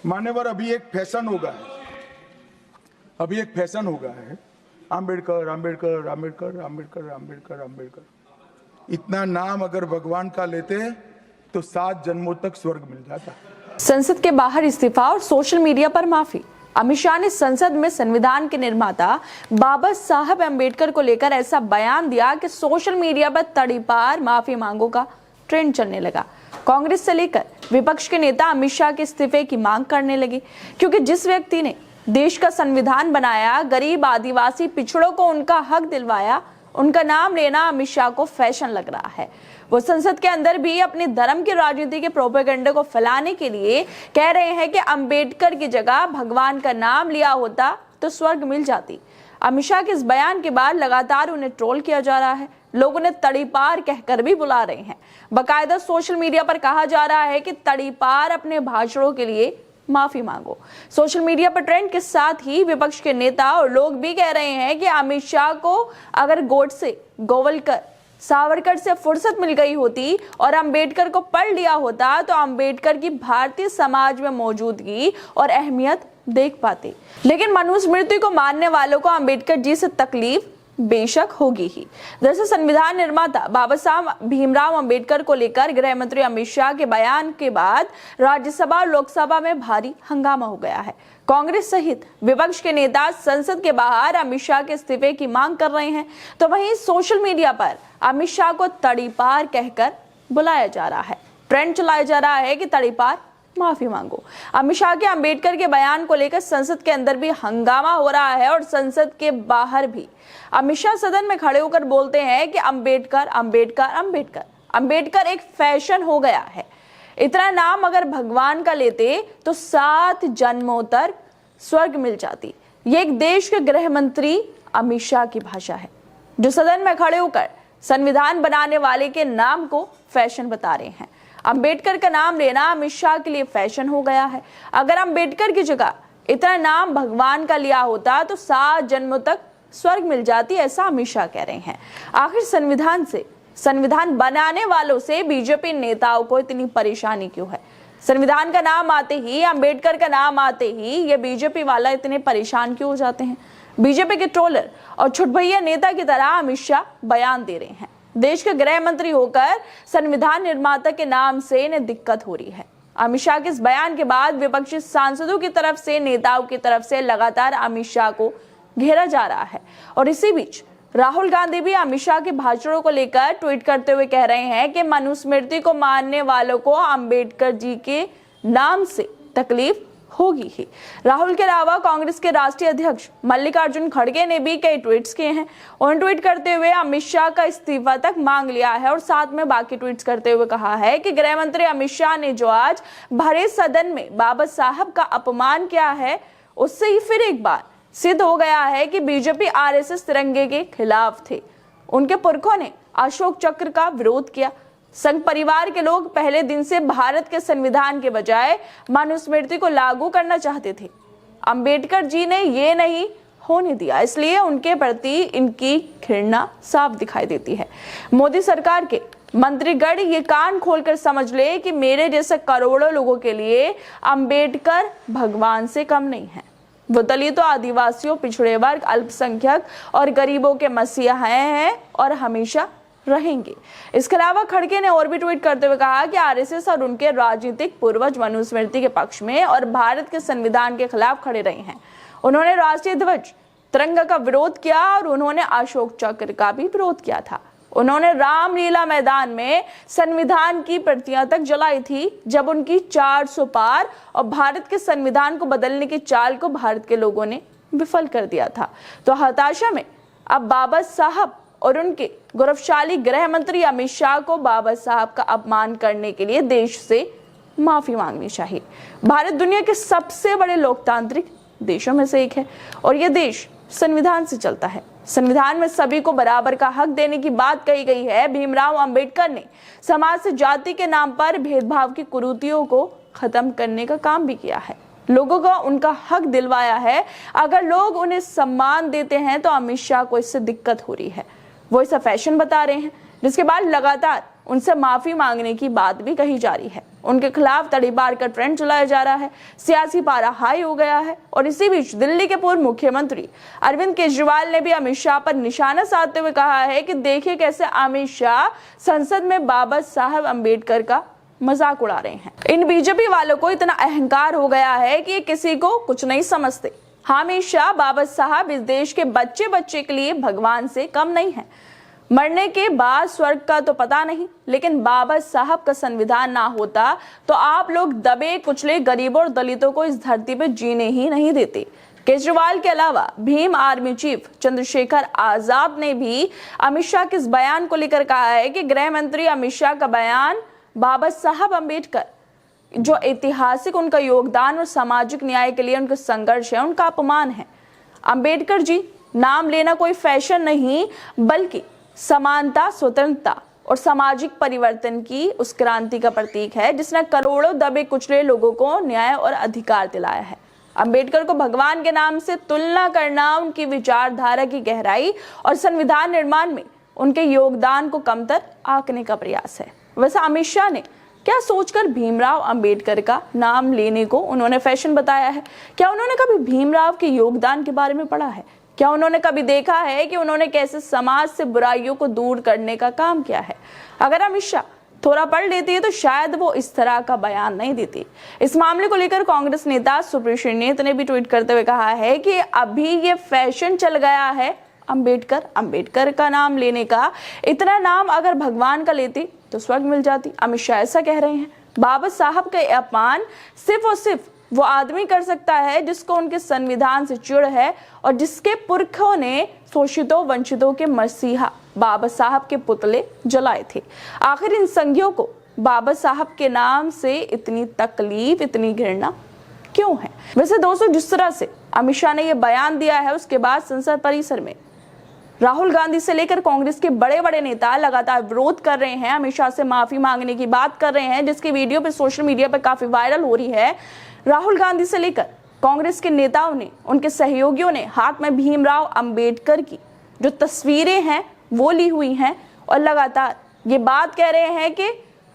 मान्यवर, अभी एक फैशन हो गया है, आम्बेडकर आम्बेडकर आम्बेडकर आम्बेडकर आम्बेडकर आम्बेडकर। इतना नाम अगर भगवान का लेते तो 7 जन्मों तक स्वर्ग मिल जाता। संसद के बाहर इस्तीफा और सोशल मीडिया पर माफी। अमित शाह ने संसद में संविधान के निर्माता बाबा साहब अम्बेडकर को लेकर ऐसा बयान दिया कि सोशल मीडिया पर तड़ीपार माफी मांगों का ट्रेंड चलने लगा। कांग्रेस से लेकर विपक्ष के नेता अमित शाह के इस्तीफे की मांग करने लगे, क्योंकि जिस व्यक्ति ने देश का संविधान बनाया, गरीब आदिवासी पिछड़ों को उनका हक दिलवाया, उनका नाम लेना अमित शाह को फैशन लग रहा है। वो संसद के अंदर भी अपने धर्म की राजनीति के प्रोपेगेंडे को फैलाने के लिए कह रहे हैं कि अंबेडकर की जगह भगवान का नाम लिया होता तो स्वर्ग मिल जाती। अमित शाह के इस बयान के बाद लगातार उन्हें ट्रोल किया जा रहा है। लोग उन्हें तड़ीपार कहकर भी बुला रहे हैं। बाकायदा सोशल मीडिया पर कहा जा रहा है कि तड़ीपार अपने भाषणों के लिए माफी मांगो। सोशल मीडिया पर ट्रेंड के साथ ही विपक्ष के नेता और लोग भी कह रहे हैं कि अमित शाह को अगर गोडसे, गोवलकर, सावरकर से फुर्सत मिल गई होती और अंबेडकर को पढ़ लिया होता तो अंबेडकर की भारतीय समाज में मौजूदगी और अहमियत देख पाते। लेकिन मनुस्मृति को मानने वालों को अंबेडकर जी से तकलीफ बेशक होगी ही। दरअसल संविधान निर्माता बाबा साहब भीमराव अंबेडकर को लेकर गृह मंत्री अमित शाह के बयान के बाद राज्यसभा और लोकसभा में भारी हंगामा हो गया है। कांग्रेस सहित विपक्ष के नेता संसद के बाहर अमित शाह के इस्तीफे की मांग कर रहे हैं, तो वहीं सोशल मीडिया पर अमित शाह को तड़ीपार कहकर बुलाया जा रहा है। ट्रेंड चलाया जा रहा है कि तड़ीपार माफी मांगो। अमित शाह के अंबेडकर के बयान को लेकर संसद के अंदर भी हंगामा हो रहा है और संसद के बाहर भी। अमित शाह सदन में खड़े होकर बोलते हैं कि अंबेडकर अंबेडकर अंबेडकर अंबेडकर एक फैशन हो गया है। इतना नाम अगर भगवान का लेते तो 7 जन्मों तक स्वर्ग मिल जाती। ये एक देश के गृह मंत्री अमित शाह की भाषा है, जो सदन में खड़े होकर संविधान बनाने वाले के नाम को फैशन बता रहे हैं। अंबेडकर का नाम लेना अमित शाह के लिए फैशन हो गया है। अगर अंबेडकर की जगह इतना नाम भगवान का लिया होता तो 7 जन्मों तक स्वर्ग मिल जाती, ऐसा अमित शाह कह रहे हैं। आखिर संविधान बनाने वालों से बीजेपी नेताओं को इतनी परेशानी क्यों है? संविधान का नाम आते ही, अंबेडकर का नाम आते ही ये बीजेपी वाला इतने परेशान क्यों हो जाते हैं? बीजेपी के ट्रोलर और छुटभैया नेता की तरह अमित शाह बयान दे रहे हैं। देश के गृह मंत्री होकर संविधान निर्माता के नाम से इन्हें दिक्कत हो रही है। अमित शाह के इस बयान के बाद विपक्षी सांसदों की तरफ से, नेताओं की तरफ से लगातार अमित शाह को घेरा जा रहा है। और इसी बीच राहुल गांधी भी अमित शाह के भाषणों को लेकर ट्वीट करते हुए कह रहे हैं कि मनुस्मृति को मानने वालों को अंबेडकर जी के नाम से तकलीफ होगी ही। राहुल के अलावा कांग्रेस के राष्ट्रीय अध्यक्ष मल्लिकार्जुन खड़गे ने भी कई ट्वीट्स किए हैं। उन्होंने ट्वीट करते हुए अमित शाह का इस्तीफा तक मांग लिया है और साथ में बाकी ट्वीट्स करते हुए कहा है कि गृह मंत्री अमित शाह ने जो आज भरे सदन में बाबा साहब का अपमान किया है, उससे ही फिर एक बार सिद्ध हो गया है कि बीजेपी आरएसएस तिरंगे के खिलाफ थे। उनके पुरखों ने अशोक चक्र का विरोध किया। संघ परिवार के लोग पहले दिन से भारत के संविधान के बजाय मनुस्मृति को लागू करना चाहते थे। अंबेडकर जी ने ये नहीं होने दिया, इसलिए उनके प्रति इनकी घृणा साफ दिखाई देती है। मोदी सरकार के मंत्रीगण ये कान खोलकर समझ ले कि मेरे जैसे करोड़ों लोगों के लिए अंबेडकर भगवान से कम नहीं है। वो दलितों, आदिवासियों, पिछड़े वर्ग, अल्पसंख्यक और गरीबों के मसीहा हैं और हमेशा रहेंगे। इसके अलावा खड़गे ने और भी ट्वीट करते हुए कहा कि आरएसएस और उनके राजनीतिक पूर्वज मनुस्मृति के पक्ष में और भारत के संविधान के खिलाफ खड़े रहे हैं। उन्होंने राष्ट्रीय ध्वज तिरंगा का विरोध किया और उन्होंने अशोक चक्र का भी विरोध किया था। उन्होंने रामलीला मैदान में संविधान की प्रतियां तक जलाई थी, जब उनकी 400 पार और भारत के संविधान को बदलने की चाल को भारत के लोगों ने विफल कर दिया था। तो हताशा में अब बाबा साहब और उनके गौरवशाली गृह मंत्री अमित शाह को बाबा साहब का अपमान करने के लिए देश से माफी मांगनी चाहिए। भारत दुनिया के सबसे बड़े लोकतांत्रिक देशों में से एक है और यह देश संविधान से चलता है। संविधान में सभी को बराबर का हक देने की बात कही गई है। भीमराव अंबेडकर ने समाज से जाति के नाम पर भेदभाव की कुरीतियों को खत्म करने का काम भी किया है, लोगों को उनका हक दिलवाया है। अगर लोग उन्हें सम्मान देते हैं तो अमित शाह को इससे दिक्कत हो रही है। वो इसे फैशन बता रहे हैं, जिसके बाद लगातार उनसे माफी मांगने की बात भी कही जा रही है। उनके खिलाफ तड़ीपार का ट्रेंड चलाया जा रहा है। सियासी पारा हाई हो गया है और इसी बीच दिल्ली के पूर्व मुख्यमंत्री अरविंद केजरीवाल ने भी अमित शाह पर निशाना साधते हुए कहा है कि देखिए कैसे अमित शाह संसद में बाबा साहब अम्बेडकर का मजाक उड़ा रहे हैं। इन बीजेपी वालों को इतना अहंकार हो गया है कि ये किसी को कुछ नहीं समझते। हमेशा बाबा साहब इस देश के बच्चे बच्चे के लिए भगवान से कम नहीं है। मरने के बाद स्वर्ग का तो पता नहीं, लेकिन बाबा साहब का संविधान ना होता तो आप लोग दबे कुचले गरीबों और दलितों को इस धरती पर जीने ही नहीं देते। केजरीवाल के अलावा भीम आर्मी चीफ चंद्रशेखर आजाद ने भी अमित शाह के इस बयान को लेकर कहा है कि गृह मंत्री अमित शाह का बयान बाबा साहब अम्बेडकर जो ऐतिहासिक उनका योगदान और सामाजिक न्याय के लिए उनका संघर्ष है, उनका अपमान है। अम्बेडकर जी नाम लेना कोई फैशन नहीं, बल्कि समानता, स्वतंत्रता और सामाजिक परिवर्तन की उस क्रांति का प्रतीक है जिसने करोड़ों दबे कुचले लोगों को न्याय और अधिकार दिलाया है। अम्बेडकर को भगवान के नाम से तुलना करना उनकी विचारधारा की गहराई और संविधान निर्माण में उनके योगदान को कमतर आंकने का प्रयास है। वैसे अमित शाह ने क्या सोचकर भीमराव अंबेडकर का नाम लेने को उन्होंने फैशन बताया है? क्या उन्होंने कभी भीमराव के योगदान के बारे में पढ़ा है? क्या उन्होंने कभी देखा है कि उन्होंने कैसे समाज से बुराइयों को दूर करने का काम किया है? अगर अमित शाह थोड़ा पढ़ लेती है तो शायद वो इस तरह का बयान नहीं देती। इस मामले को लेकर कांग्रेस नेता सुप्रीत श्रीनेत ने भी ट्वीट करते हुए कहा है कि अभी ये फैशन चल गया है अंबेडकर का नाम लेने का। इतना नाम अगर भगवान का लेती तो स्वर्ग मिल जाती। अमित शाह ऐसा कह रहे हैं। बाबा साहब का अपमान सिर्फ और सिर्फ वो आदमी कर सकता है जिसको उनके संविधान से चिढ़ है और जिसके पुरखों ने शोषितों वंचितों के मसीहा बाबा साहब के पुतले जलाए थे। आखिर इन संघियों को बाबा साहब के नाम से इतनी तकलीफ, इतनी घृणा क्यों है? वैसे दोस्तों, जिस तरह से अमित शाह ने यह बयान दिया है, उसके बाद संसद परिसर में राहुल गांधी से लेकर कांग्रेस के बड़े बड़े नेता लगातार विरोध कर रहे हैं, अमित शाह से माफी मांगने की बात कर रहे हैं, जिसकी वीडियो पे सोशल मीडिया पे काफी वायरल हो रही है। राहुल गांधी से लेकर कांग्रेस के नेताओं ने, उनके सहयोगियों ने हाथ में भीमराव अंबेडकर की जो तस्वीरें हैं वो ली हुई हैं और लगातार ये बात कह रहे हैं कि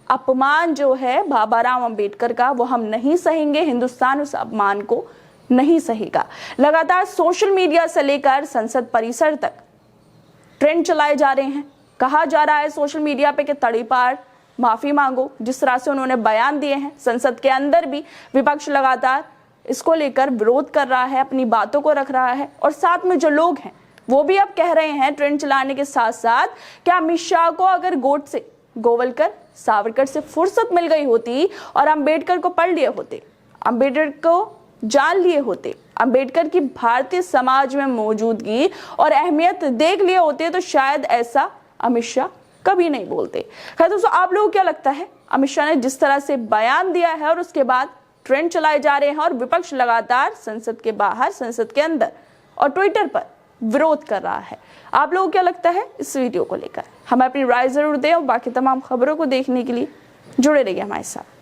अपमान जो है बाबा राम अंबेडकर का वो हम नहीं सहेंगे, हिंदुस्तान उस अपमान को नहीं सहेगा। लगातार सोशल मीडिया से लेकर संसद परिसर तक ट्रेंड चलाए जा रहे हैं। कहा जा रहा है सोशल मीडिया पे कि तड़ीपार माफी मांगो। जिस तरह से उन्होंने बयान दिए हैं, संसद के अंदर भी विपक्ष लगातार इसको लेकर विरोध कर रहा है, अपनी बातों को रख रहा है और साथ में जो लोग हैं वो भी अब कह रहे हैं ट्रेंड चलाने के साथ साथ कि अमित शाह को अगर गोडसे, गोवलकर, सावरकर से फुर्सत मिल गई होती और अंबेडकर को पढ़ लिए होते, अंबेडकर को जान लिए होते, अंबेडकर की भारतीय समाज में मौजूदगी और अहमियत देख लिए होते, तो शायद ऐसा अमित शाह कभी नहीं बोलते। खैर दोस्तों, आप लोगों को क्या लगता है? अमित शाह ने जिस तरह से बयान दिया है और उसके बाद ट्रेंड चलाए जा रहे हैं और विपक्ष लगातार संसद के बाहर, संसद के अंदर और ट्विटर पर विरोध कर रहा है। आप लोगों को क्या लगता है इस वीडियो को लेकर? हमें अपनी राय जरूर दें और बाकी तमाम खबरों को देखने के लिए जुड़े रहिए हमारे साथ।